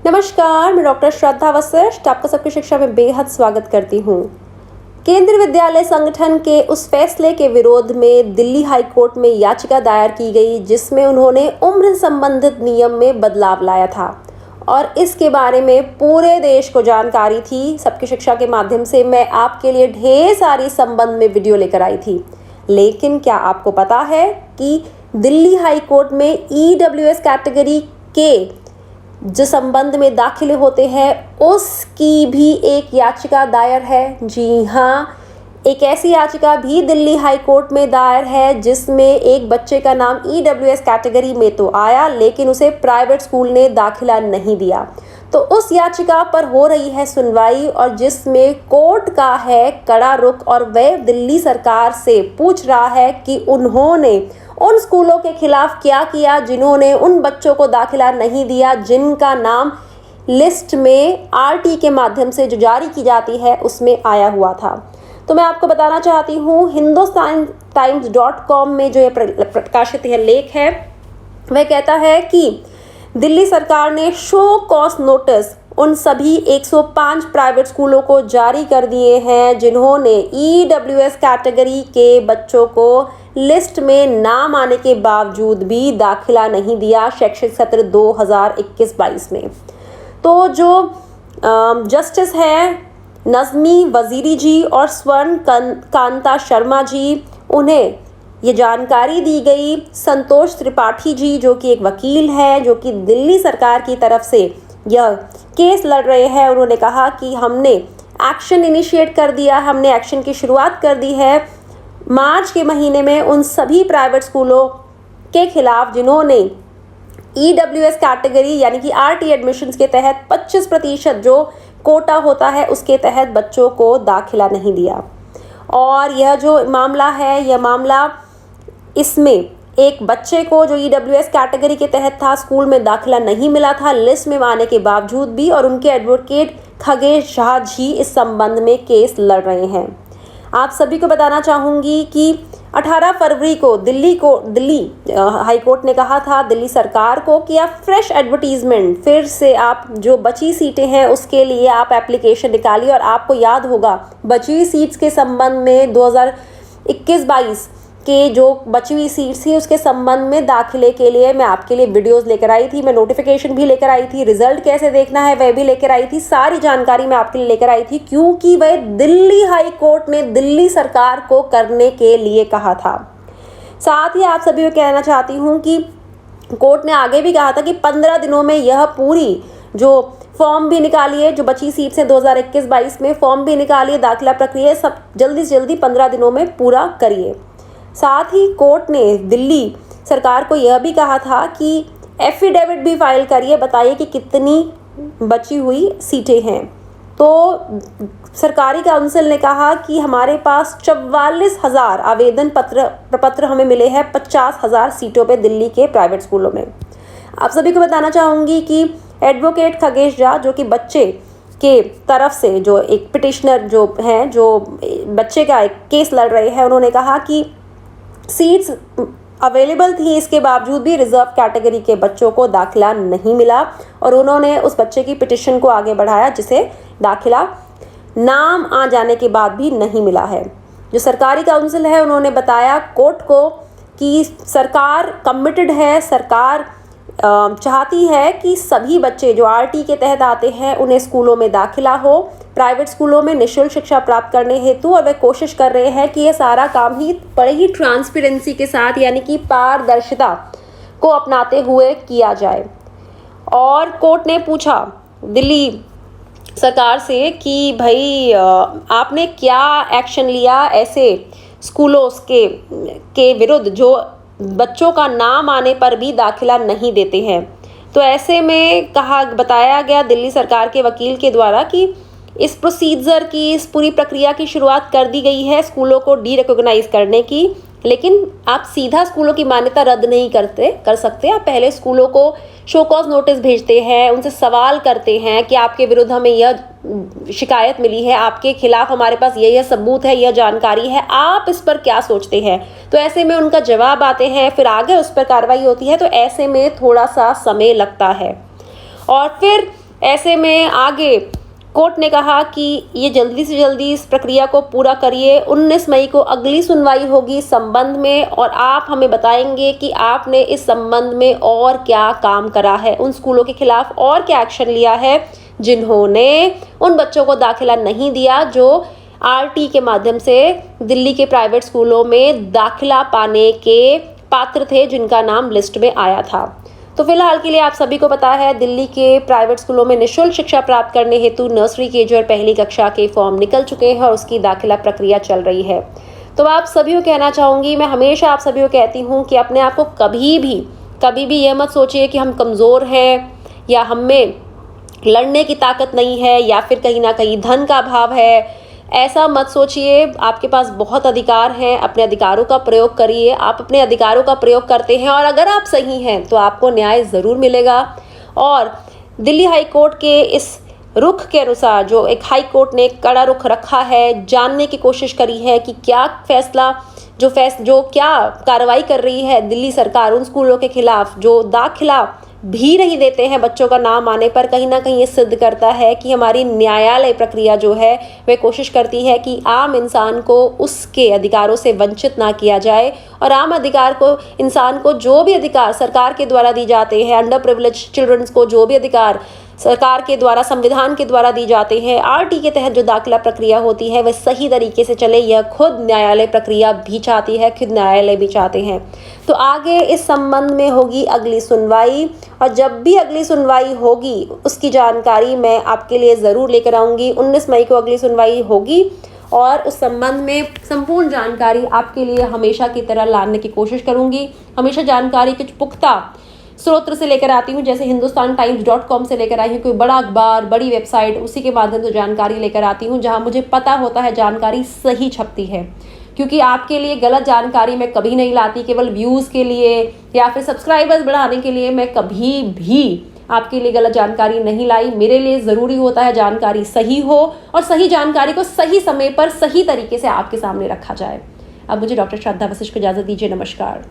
नमस्कार, मैं डॉक्टर श्रद्धा वशिष्ठ आपका सबकी शिक्षा में बेहद स्वागत करती हूँ। केंद्रीय विद्यालय संगठन के उस फैसले के विरोध में दिल्ली हाई कोर्ट में याचिका दायर की गई जिसमें उन्होंने उम्र संबंधित नियम में बदलाव लाया था और इसके बारे में पूरे देश को जानकारी थी। सबकी शिक्षा के माध्यम से मैं आपके लिए ढेर सारी संबंध में वीडियो लेकर आई थी, लेकिन क्या आपको पता है कि दिल्ली हाई कोर्ट में EWS कैटेगरी के जो संबंध में दाखिले होते हैं उसकी भी एक याचिका दायर है। जी हाँ, एक ऐसी याचिका भी दिल्ली हाई कोर्ट में दायर है जिसमें एक बच्चे का नाम EWS कैटेगरी में तो आया, लेकिन उसे प्राइवेट स्कूल ने दाखिला नहीं दिया। तो उस याचिका पर हो रही है सुनवाई और जिसमें कोर्ट का है कड़ा रुख और वह दिल्ली सरकार से पूछ रहा है कि उन्होंने उन स्कूलों के खिलाफ क्या किया जिन्होंने उन बच्चों को दाखिला नहीं दिया जिनका नाम लिस्ट में RT के माध्यम से जो जारी की जाती है उसमें आया हुआ था। तो मैं आपको बताना चाहती हूँ, hindustantimes.com में जो ये प्रकाशित यह लेख है वह कहता है कि दिल्ली सरकार ने शो कॉज नोटिस उन सभी 105 प्राइवेट स्कूलों को जारी कर दिए हैं जिन्होंने EWS कैटेगरी के बच्चों को लिस्ट में नाम आने के बावजूद भी दाखिला नहीं दिया शैक्षणिक सत्र 2021-22 में। तो जो जस्टिस है नज़मी वजीरी जी और स्वर्ण कांता शर्मा जी, उन्हें ये जानकारी दी गई। संतोष त्रिपाठी जी जो कि एक वकील है जो कि दिल्ली सरकार की तरफ से यह केस लड़ रहे हैं, उन्होंने कहा कि हमने एक्शन इनिशिएट कर दिया, हमने एक्शन की शुरुआत कर दी है मार्च के महीने में उन सभी प्राइवेट स्कूलों के खिलाफ जिन्होंने EWS कैटेगरी यानी कि RT एडमिशन्स के तहत 25% जो कोटा होता है उसके तहत बच्चों को दाखिला नहीं दिया। और यह जो मामला है, यह मामला इसमें एक बच्चे को जो EWS कैटेगरी के तहत था स्कूल में दाखिला नहीं मिला था लिस्ट में आने के बावजूद भी, और उनके एडवोकेट खगेश झा जी इस संबंध में केस लड़ रहे हैं। आप सभी को बताना चाहूँगी कि 18 फरवरी को दिल्ली हाई कोर्ट ने कहा था दिल्ली सरकार को कि आप फ्रेश एडवर्टीजमेंट फिर से आप जो बची सीटें हैं उसके लिए आप एप्लीकेशन निकालिए। और आपको याद होगा बची सीट्स के संबंध में 2021-22 के जो बची हुई सीट्स थी उसके संबंध में दाखिले के लिए मैं आपके लिए वीडियोस लेकर आई थी, मैं नोटिफिकेशन भी लेकर आई थी, रिजल्ट कैसे देखना है वह भी लेकर आई थी, सारी जानकारी मैं आपके लिए लेकर आई थी क्योंकि वह दिल्ली हाई कोर्ट ने दिल्ली सरकार को करने के लिए कहा था। साथ ही आप सभी को कहना चाहती हूँ कि कोर्ट ने आगे भी कहा था कि 15 दिनों में यह पूरी जो फॉर्म भी निकालिए, जो बची सीट्स हैं 2021-22 में फॉर्म भी निकालिए, दाखिला प्रक्रिया सब जल्दी से जल्दी 15 दिनों में पूरा करिए। साथ ही कोर्ट ने दिल्ली सरकार को यह भी कहा था कि एफिडेविट भी फाइल करिए, बताइए कि कितनी बची हुई सीटें हैं। तो सरकारी काउंसिल ने कहा कि हमारे पास 44,000 आवेदन प्रपत्र हमें मिले हैं 50,000 सीटों पे दिल्ली के प्राइवेट स्कूलों में। आप सभी को बताना चाहूँगी कि एडवोकेट खगेश झा जो कि बच्चे के तरफ से जो एक पिटिशनर जो हैं जो बच्चे का एक केस लड़ रहे हैं, उन्होंने कहा कि सीट्स अवेलेबल थी इसके बावजूद भी रिजर्व कैटेगरी के बच्चों को दाखिला नहीं मिला और उन्होंने उस बच्चे की पिटिशन को आगे बढ़ाया जिसे दाखिला नाम आ जाने के बाद भी नहीं मिला है। जो सरकारी काउंसिल है उन्होंने बताया कोर्ट को कि सरकार कमिटेड है, सरकार चाहती है कि सभी बच्चे जो RT के तहत आते हैं उन्हें स्कूलों में दाखिला हो, प्राइवेट स्कूलों में निःशुल्क शिक्षा प्राप्त करने हेतु, और वे कोशिश कर रहे हैं कि ये सारा काम ही बड़े ही ट्रांसपेरेंसी के साथ यानी कि पारदर्शिता को अपनाते हुए किया जाए। और कोर्ट ने पूछा दिल्ली सरकार से कि भाई आपने क्या एक्शन लिया ऐसे स्कूलों के विरुद्ध जो बच्चों का नाम आने पर भी दाखिला नहीं देते हैं। तो ऐसे में बताया गया दिल्ली सरकार के वकील के द्वारा कि इस प्रोसीजर की, इस पूरी प्रक्रिया की शुरुआत कर दी गई है स्कूलों को डीरिकॉग्नाइज करने की, लेकिन आप सीधा स्कूलों की मान्यता रद्द नहीं कर सकते। आप पहले स्कूलों को शो कॉज नोटिस भेजते हैं, उनसे सवाल करते हैं कि आपके विरुद्ध हमें यह शिकायत मिली है, आपके खिलाफ हमारे पास यह सबूत है, यह जानकारी है, आप इस पर क्या सोचते हैं। तो ऐसे में उनका जवाब आते हैं, फिर आगे उस पर कार्रवाई होती है। तो ऐसे में थोड़ा सा समय लगता है। और फिर ऐसे में आगे कोर्ट ने कहा कि ये जल्दी से जल्दी इस प्रक्रिया को पूरा करिए। 19 मई को अगली सुनवाई होगी इस संबंध में और आप हमें बताएंगे कि आपने इस संबंध में और क्या काम करा है, उन स्कूलों के खिलाफ और क्या एक्शन लिया है जिन्होंने उन बच्चों को दाखिला नहीं दिया जो आरटी के माध्यम से दिल्ली के प्राइवेट स्कूलों में दाखिला पाने के पात्र थे, जिनका नाम लिस्ट में आया था। तो फिलहाल के लिए आप सभी को पता है, दिल्ली के प्राइवेट स्कूलों में निःशुल्क शिक्षा प्राप्त करने हेतु नर्सरी केजी और पहली कक्षा के फॉर्म निकल चुके हैं और उसकी दाखिला प्रक्रिया चल रही है। तो आप सभी को कहना चाहूँगी, मैं हमेशा आप सभी को कहती हूँ कि अपने आप को कभी भी यह मत सोचिए कि हम कमज़ोर हैं या हम में लड़ने की ताकत नहीं है या फिर कहीं ना कहीं धन का अभाव है। ऐसा मत सोचिए, आपके पास बहुत अधिकार हैं, अपने अधिकारों का प्रयोग करिए। आप अपने अधिकारों का प्रयोग करते हैं और अगर आप सही हैं तो आपको न्याय ज़रूर मिलेगा। और दिल्ली हाई कोर्ट के इस रुख के अनुसार, जो एक हाई कोर्ट ने कड़ा रुख रखा है, जानने की कोशिश करी है कि क्या फैसला जो क्या कार्रवाई कर रही है दिल्ली सरकार उन स्कूलों के खिलाफ जो दाखिला भी नहीं देते हैं बच्चों का नाम आने पर, कहीं ना कहीं ये सिद्ध करता है कि हमारी न्यायालय प्रक्रिया जो है वह कोशिश करती है कि आम इंसान को उसके अधिकारों से वंचित ना किया जाए। और आम अधिकार को, इंसान को जो भी अधिकार सरकार के द्वारा दी जाते हैं, अंडर प्रिविलेज चिल्ड्रंस को जो भी अधिकार सरकार के द्वारा, संविधान के द्वारा दी जाते हैं, आरटी के तहत जो दाखिला प्रक्रिया होती है वह सही तरीके से चले, यह खुद न्यायालय प्रक्रिया भी चाहती है, खुद न्यायालय भी चाहते हैं। तो आगे इस संबंध में होगी अगली सुनवाई और जब भी अगली सुनवाई होगी उसकी जानकारी मैं आपके लिए ज़रूर लेकर आऊँगी। 19 मई को अगली सुनवाई होगी और उस संबंध में संपूर्ण जानकारी आपके लिए हमेशा की तरह लाने की कोशिश करूँगी। हमेशा जानकारी कुछ पुख्ता स्रोत से लेकर आती हूँ, जैसे hindustantimes.com से लेकर आई हूँ, कोई बड़ा अखबार, बड़ी वेबसाइट, उसी के माध्यम से जानकारी लेकर आती हूँ जहाँ मुझे पता होता है जानकारी सही छपती है। क्योंकि आपके लिए गलत जानकारी मैं कभी नहीं लाती, केवल व्यूज़ के लिए या फिर सब्सक्राइबर्स बढ़ाने के लिए मैं कभी भी आपके लिए गलत जानकारी नहीं लाई। मेरे लिए ज़रूरी होता है जानकारी सही हो और सही जानकारी को सही समय पर सही तरीके से आपके सामने रखा जाए। अब मुझे डॉक्टर श्रद्धा वशिष्ठ को इजाज़त दीजिए। नमस्कार।